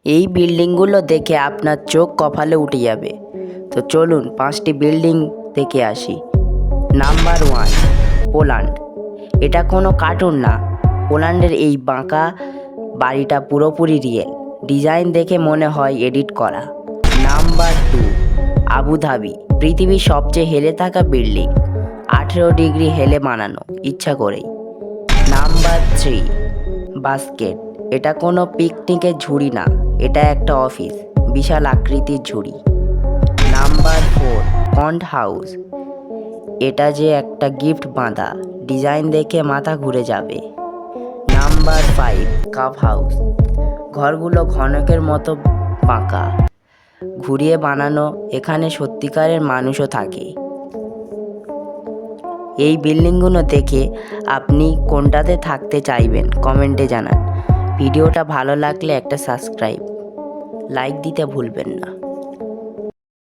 এই বিল্ডিংগুলো দেখে আপনার চোখ কপালে উঠে যাবে। তো চলুন 5টি বিল্ডিং দেখে আসি। Number 1, Poland. এটা কোনো কার্টুন না, পোল্যান্ডের এই বাঁকা বাড়িটা পুরোপুরি রিয়েল। ডিজাইন দেখে মনে হয় এডিট করা। Number 2, Abu Dhabi. পৃথিবীর সবচেয়ে হেলে থাকা বিল্ডিং, 18 ডিগ্রি হেলে বানানো ইচ্ছা করেই। Number 3, basket. এটা কোনো পিকনিকের ঝুড়ি না, এটা একটা অফিস, বিশাল আকৃতির ঝুড়ি। Number 4, count house. এটা যে একটা গিফট বাঁধা, ডিজাইন দেখে মাথা ঘুরে যাবে। Number 5, cup house. ঘরগুলো ঘনকের মতো বাঁকা, ঘুরিয়ে বানানো, এখানে সত্যিকারের মানুষও থাকে। এই বিল্ডিংগুলো দেখে আপনি কোনটাতে থাকতে চাইবেন কমেন্টে জানান। ভিডিওটা ভালো লাগলে একটা সাবস্ক্রাইব, লাইক দিতে ভুলবেন না।